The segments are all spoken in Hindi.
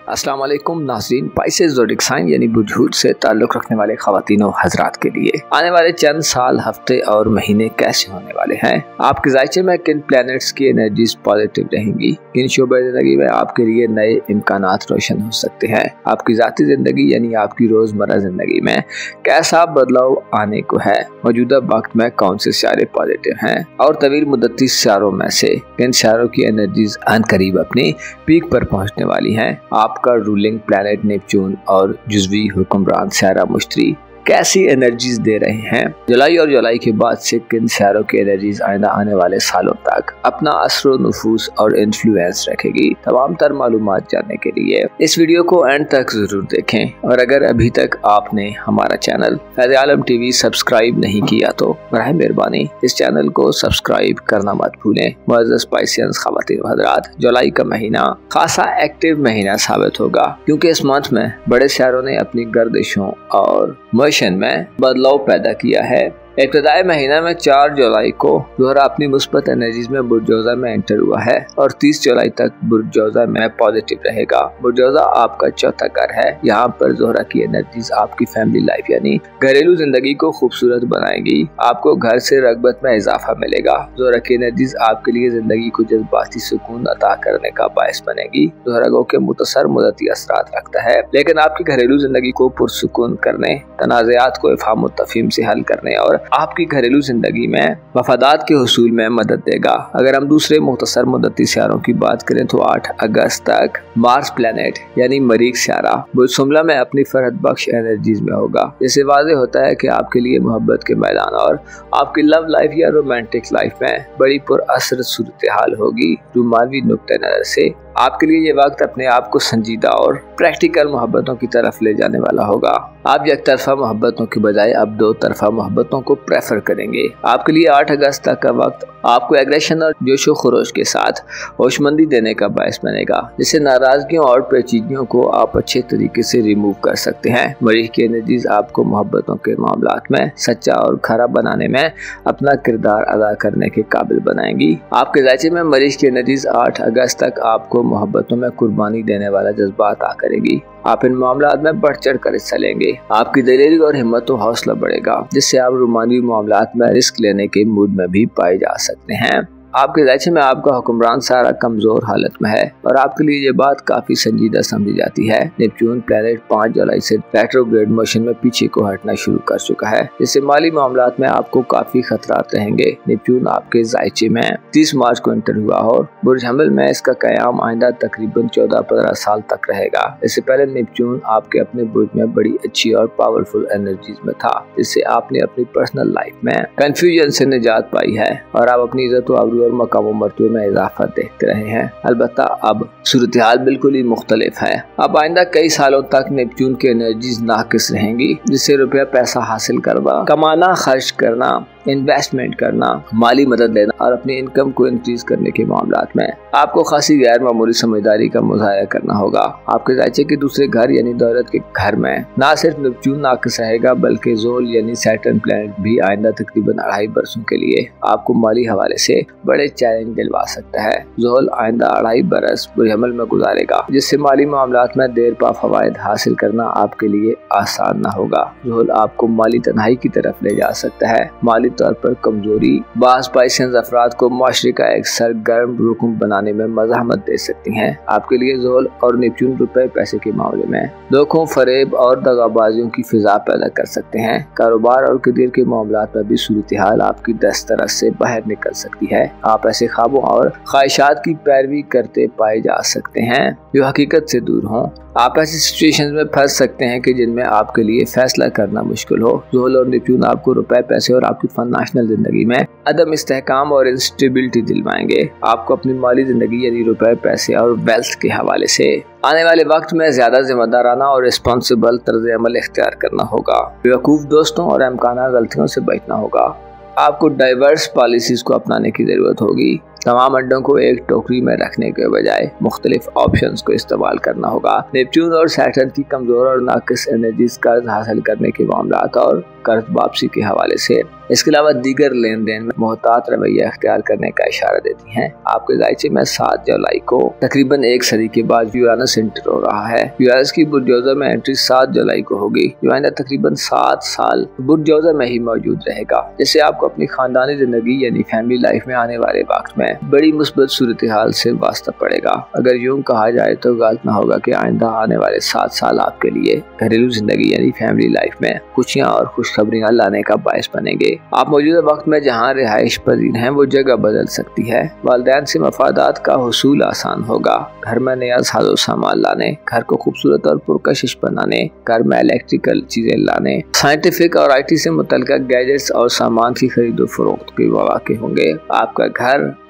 अस्सलाम वालेकुम नाज़रीन, स्पाइसेस ज़ोडिक साइन यानी बुझूट से ताल्लुक़ रखने वाले ख़वातीन व हज़रात के लिए आने वाले चंद साल, हफ्ते और महीने कैसे होने वाले हैं। आपके ज़ायचे में किन प्लैनेट्स की एनर्जीज पॉजिटिव रहेंगी, किन शोबे ज़िंदगी में आपके लिए नए इम्कानात रोशन हो सकते हैं, आपकी ज़ाती ज़िंदगी यानी आपकी रोज़मर्रा ज़िंदगी में कैसा बदलाव आने को है, मौजूदा वक्त में कौन से सितारे पॉजिटिव हैं और तवील मुद्दती सितारों में से किन सितारों की एनर्जीज अनकरीब अपनी पीक पर पहुंचने वाली हैं। आपका रूलिंग प्लैनेट नेपच्यून और जुज़वी हुक्मरान सितारा मुश्तरी कैसी एनर्जीज दे रहे हैं। जुलाई और जुलाई के बाद से किन सितारों की एनर्जीज आइंदा आने वाले सालों तक अपना असर नफूस और इन्फ्लुएंस रखेगी। तमाम तर मालूमात जानने के लिए इस वीडियो को एंड तक जरूर देखें और अगर अभी तक आपने हमारा चैनल फैज़ आलम टीवी सब्सक्राइब नहीं किया तो बराए मेहरबानी इस चैनल को सब्सक्राइब करना मत भूलें। मुअज़्ज़ज़ स्पाइसियंस ख़वातीन व हज़रात, जुलाई का महीना खासा एक्टिव महीना साबित होगा क्योंकि इस मंथ में बड़े सितारों ने अपनी गर्दिशों और में बदलाव पैदा किया है। इब्तिदाई महीना में 4 जुलाई को ज़ोहरा अपनी मुस्बत एनर्जीज में बुर्ज जौज़ा में एंटर हुआ है और 30 जुलाई तक बुर्ज जौज़ा में पॉजिटिव रहेगा। बुर्ज जौज़ा आपका चौथा घर है। यहाँ पर ज़ोहरा की एनर्जीज आपकी फैमिली लाइफ यानी घरेलू जिंदगी को खूबसूरत बनाएगी। आपको घर से रगबत में इजाफा मिलेगा। ज़ोहरा की एनर्जीज आपके लिए जिंदगी को जज्बाती सुकून अता करने का बायस बनेगी। ज़ोहरा गो के मुतसर मुद्दती असरात रखता है, लेकिन आपकी घरेलू जिंदगी को पुरसुकून करने, तनाज़ात को इफ़हाम व तफ़हीम से हल करने और आपकी घरेलू जिंदगी में मफादात के हुसूल में मदद देगा। अगर हम दूसरे मुख्तसर मुद्दती सितारों की बात करें तो 8 अगस्त तक मार्स प्लैनेट यानी मरीख सितारा बुर्ज शुमला में अपनी फरहत बख्श एनर्जीज में होगा। इससे वाज़ेह होता है कि आपके लिए मोहब्बत के मैदान और आपकी लव लाइफ या रोमांटिक लाइफ में बड़ी पुरअसर सूरत हाल होगी। रूमानवी नुक्ते नज़र से आपके लिए ये वक्त अपने आप को संजीदा और प्रैक्टिकल मोहब्बतों की तरफ ले जाने वाला होगा। आप एक तरफा मोहब्बतों के बजाय अब 2 तरफा मोहब्बतों को प्रेफर करेंगे। आपके लिए 8 अगस्त तक का वक्त आपको एग्रेशन और जोशो खरोश के साथ होशमंदी देने का बायस बनेगा, जिससे नाराजगियों और पेचीदगियों को आप अच्छे तरीके से रिमूव कर सकते हैं। मरीख की एनर्जीज आपको मोहब्बतों के मामलात में सच्चा और खरा बनाने में अपना किरदार अदा करने के काबिल बनाएंगी। आपके ज़ायचे में मरीख की एनर्जीज 8 अगस्त तक आपको मोहब्बतों में कुर्बानी देने वाला जज्बा अता करेगी। आप इन मामलात में बढ़ चढ़ कर हिस्सा लेंगे। आपकी दिलेरी और हिम्मत और हौसला बढ़ेगा, जिससे आप रोमानी मामलात में रिस्क लेने के मूड में भी पाए जा सकते हैं। आपके ज़ायचे में आपका हुक्मरान सारा कमज़ोर हालत में है और आपके लिए ये बात काफ़ी संजीदा समझी जाती है। नेपच्यून प्लैनेट 5 जुलाई से रेट्रोग्रेड मोशन में पीछे को हटना शुरू कर चुका है, जिससे माली मामलात में आपको काफ़ी खतरात रहेंगे। नेपच्यून आपके ज़ायचे में 30 मार्च को एंटर हुआ और बुर्ज हमल में इसका क़याम आइंदा तकरीबन 14-15 साल तक रहेगा। इससे पहले नेपच्यून आपके अपने बुर्ज में बड़ी अच्छी और पावरफुल एनर्जीज में था, जिससे आपने अपनी पर्सनल लाइफ में कंफ्यूजन से निजात पाई है और आप अपनी इज्जत और मकाम मरतबे में इजाफा देखते रहे हैं। अलबत्ता अब सूरत हाल बिल्कुल ही मुख्तलिफ है। अब आइंदा कई सालों तक नेपच्यून की एनर्जीज नाकिस रहेंगी, जिससे रुपया पैसा हासिल करना, कमाना, खर्च करना, इन्वेस्टमेंट करना, माली मदद लेना और अपनी इनकम को इंक्रीज करने के मामलात में आपको खासी गैर मामूली समझदारी का मुजाहरा करना होगा। आपके ज़ायचे के दूसरे घर यानी दौलत के घर में ना सिर्फ नेपच्यून नाकिस रहेगा, बल्कि ज़ोल यानी सैटर्न प्लैनेट भी आइंदा तकरीबन 2.5 बरसों के लिए आपको माली हवाले से बड़े चैलेंज दिलवा सकता है। ज़ोल आइंदा 2.5 बरस बुर्ज हमल में गुजारेगा, जिससे माली मामलात में देर पा फवायद हासिल करना आपके लिए आसान न होगा। ज़ोल आपको माली तन्हाई की तरफ ले जा सकता है। माली तौर पर कमजोरी बाज़ स्पाइसियंस अफराद को माशरे का एक सरगर्म रुकन बनाने में मज़ाहमत दे सकती हैं। आपके लिए ज़ोल और नेपच्यून रुपए पैसे के मामले में धोखों, फरेब और दगाबाजियों की फिजा पैदा कर सकते हैं। कारोबार और करियर के मामलात में भी सूरत हाल आपकी दस्तरस से बाहर निकल सकती है। आप ऐसे ख्वाबों और ख्वाहिशात की पैरवी करते पाए जा सकते हैं जो हकीकत से दूर हों। आप ऐसी सिचुएशंस में फंस सकते हैं कि जिनमें आपके लिए फैसला करना मुश्किल हो। ज़ोल और नेपच्यून आपको रुपए, पैसे और आपकी फाइनेंशियल जिंदगी में अदम इस्तेहकाम और इंस्टेबिलिटी दिलवाएंगे। आपको अपनी माली जिंदगी यानी रुपए, पैसे और वेल्थ के हवाले से आने वाले वक्त में ज्यादा जिम्मेदाराना और रिस्पॉन्सिबल तर्ज अमल इख्तियार करना होगा। बेवकूफ़ दोस्तों और अमकाना गलतियों से बचना होगा। आपको डाइवर्स पॉलिसीज को अपनाने की ज़रूरत होगी। तमाम अंडों को एक टोकरी में रखने के बजाय मुख्तलिफ ऑप्शंस को इस्तेमाल करना होगा। नेपच्यून और सैटर्न की कमज़ोर और नाकिस एनर्जीज का हासिल करने के मामलात और कर्ज वापसी के हवाले से। इसके अलावा दीगर लेन देन में मोहतात रवैया अख्तियार करने का इशारा देती हैं। आपके जायचे में 7 जुलाई को तकरीबन 1 सदी के बाद यूरानस एंटर हो रहा है। यूरानस की बुर्जौजा में एंट्री 7 जुलाई को होगी, जो आइंदा तकरीबन 7 साल बुर्जौजा में ही मौजूद रहेगा, जिससे आपको अपनी खानदानी जिंदगी यानी फैमिली लाइफ में आने वाले वक्त में बड़ी मुस्बत सूरत हाल से वास्ता पड़ेगा। अगर यूं कहा जाए तो गलत ना होगा कि आइंदा आने वाले 7 साल आपके लिए घरेलू जिंदगी यानी फैमिली लाइफ में खुशियाँ और खुशखबरियाँ लाने का बायस बनेंगे। आप मौजूदा वक्त में जहाँ रिहाइश पजीर हैं वो जगह बदल सकती है। वालिदैन से मफादात का हुसूल आसान होगा। घर में नया साजो सामान लाने, घर को खूबसूरत और पुरकशिश बनाने, घर में इलेक्ट्रिकल चीजें लाने, साइंटिफिक और IT से मुतल्लिका गैजेट्स और सामान की खरीदो फरोख्त के मौके होंगे।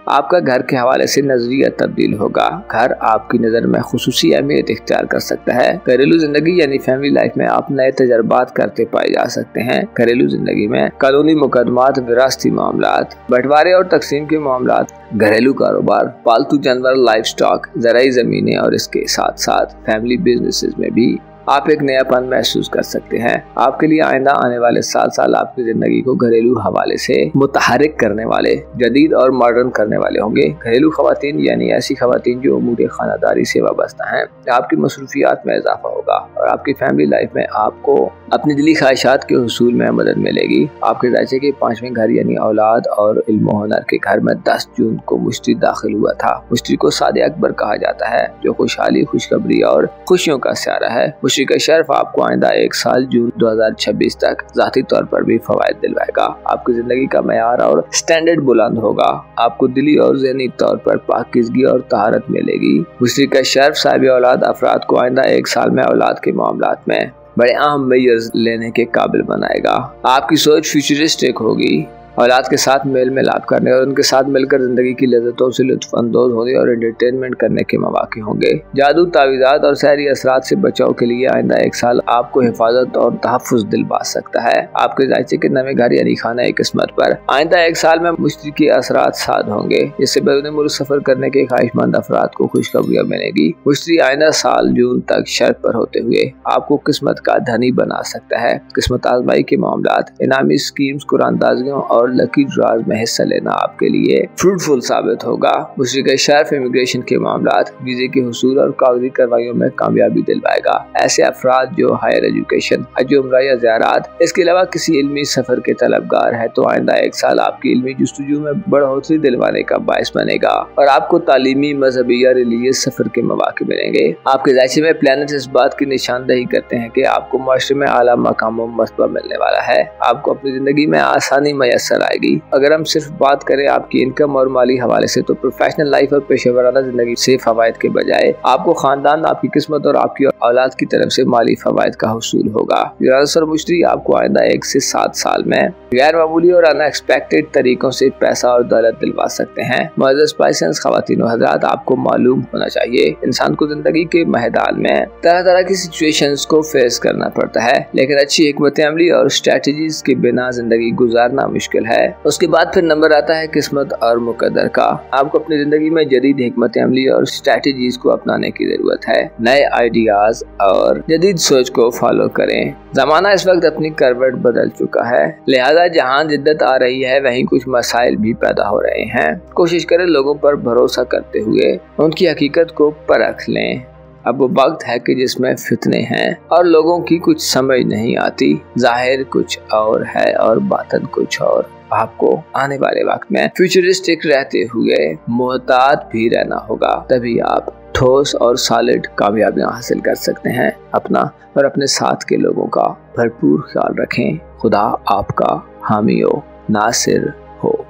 आपका घर के हवाले से नजरिया तब्दील होगा। घर आपकी नज़र में खुसूसी अहमियत इख्तियार कर सकता है। घरेलू जिंदगी यानी फैमिली लाइफ में आप नए तजर्बात करते पाए जा सकते हैं। घरेलू जिंदगी में कानूनी मुकदमात, विरासती मामलात, बंटवारे और तकसीम के मामलात, घरेलू कारोबार, पालतू जानवर, लाइफ स्टॉक, ज़राई ज़मीनें और इसके साथ साथ फैमिली बिजनेसेस में भी आप एक नयापन महसूस कर सकते हैं। आपके लिए आइंदा आने वाले 7 साल आपकी जिंदगी को घरेलू हवाले से मुतहरिक करने वाले, जदीद और मॉडर्न करने वाले होंगे। घरेलू खवातीन यानी ऐसी खवातीन जो उमूर खानादारी से वाबस्ता हैं। आपकी मसरूफियात में इजाफा होगा और आपकी फैमिली लाइफ में आपको अपनी दिली ख्वाहिशात के हुसूल में मदद मिलेगी। आपके जायचे के 5वें घर यानी औलाद और इल्म हुनर के घर में 10 जून को मुश्तरी दाखिल हुआ था। मुश्तरी को सादे अकबर कहा जाता है, जो खुशहाली, खुशखबरी और खुशियों का स्यारा है। मुश्तरी का शर्फ आपको आइंदा 1 साल जून 2026 तक जाती तौर पर भी फवायद दिलवाएगा। आपकी जिंदगी का मयार और स्टैंडर्ड बुलंद होगा। आपको दिली और ज़हनी तौर पर पाकीज़गी और तहारत मिलेगी। मुश्तरी का शर्फ साहिब औलाद अफराद को आइंदा 1 साल में औलाद के मामलात में बड़े अहम मेजर्स लेने के काबिल बनाएगा। आपकी सोच फ्यूचरिस्टिक होगी। औलाद के साथ मेल मिलाप करने और उनके साथ मिलकर जिंदगी की लज़्ज़तों से लुत्फ़ अंदोज़ होने और एंटरटेनमेंट करने के मौके होंगे। जादू, तावीज़ात और सहरी असरात से बचाव के लिए आइंदा 1 साल आपको हिफाजत और तहफ़्फ़ुज़ दिलवा सकता है। आपके जायचे के नवे घर यानी खाना किस्मत पर आइंदा 1 साल में मुश्तरी के असरात साद होंगे, जिससे बैरून मुल्क सफ़र करने के ख्वाहिशमंद अफराद को खुशखबरियाँ मिलेगी। मुश्तरी आइंदा साल जून तक शर्त पर होते हुए आपको किस्मत का धनी बना सकता है। किस्मत आजमाई के मामलात, इनामी स्कीम्स, कुरानदाजियों और लकी ड्रॉज में हिस्सा लेना आपके लिए फ्रूटफुल साबित होगा। मुश्तरी का शर्फ इमिग्रेशन के मामलात, वीजे के हुसूल और कागजी कार्रवाइयों में कामयाबी दिलवाएगा। ऐसे अफराद जो हायर एजुकेशन, हज उम्रा या ज़ियारत, इसके अलावा किसी इल्मी सफर के तलबगार है, तो आइंदा 1 साल आपकी इल्मी जुस्तजू में बढ़ोतरी दिलवाने का बायस बनेगा और आपको तालीमी, मजहबी या रिलीजियस सफर के मौके मिलेंगे। आपके जायचे में प्लैनेट्स इस बात की निशानदही करते हैं कि आपको माशरे में आला मकाम व मर्तबा मिलने वाला है। आपको अपनी जिंदगी में आसानी मैसर आएगी। अगर हम सिर्फ बात करें आपकी इनकम और माली हवाले से, तो प्रोफेशनल लाइफ और पेशेवराना जिंदगी से फवायद के बजाय आपको खानदान, आपकी किस्मत और आपकी औलाद की तरफ से माली फवायद का हुसूल होगा। यूरानस और मुश्तरी आपको आइंदा 1 से 7 साल में गैर मामूली और अनएक्सपेक्टेड तरीकों से पैसा और दौलत दिलवा सकते हैं। मुअज़्ज़ज़ स्पाइसेंस ख़वातीन व हज़रात, आपको मालूम होना चाहिए इंसान को जिंदगी के मैदान में तरह तरह की सिचुएशंस को फेस करना पड़ता है, लेकिन अच्छी हिकमत अमली और स्ट्रेटजीज के बिना जिंदगी गुजारना मुश्किल है। उसके बाद फिर नंबर आता है किस्मत और मुकद्दर का। आपको अपनी जिंदगी में जदीद हिकमत अमली और स्ट्रेटजीज को अपनाने की जरूरत है। नए आइडियाज और जदीद सोच को फॉलो करें। जमाना इस वक्त अपनी करवट बदल चुका है, लिहाजा जहां जिद्दत आ रही है वहीं कुछ मसाइल भी पैदा हो रहे हैं। कोशिश करें लोगों पर भरोसा करते हुए उनकी हकीकत को परख लें। अब वो वक्त है कि जिसमें फितने हैं और लोगों की कुछ समझ नहीं आती। जाहिर कुछ और है और बातन कुछ और। आपको आने वाले वक्त में फ्यूचरिस्टिक रहते हुए मोहतात भी रहना होगा, तभी आप ठोस और सॉलिड कामयाबियां हासिल कर सकते हैं। अपना और अपने साथ के लोगों का भरपूर ख्याल रखें। खुदा आपका हामी हो, नासिर हो।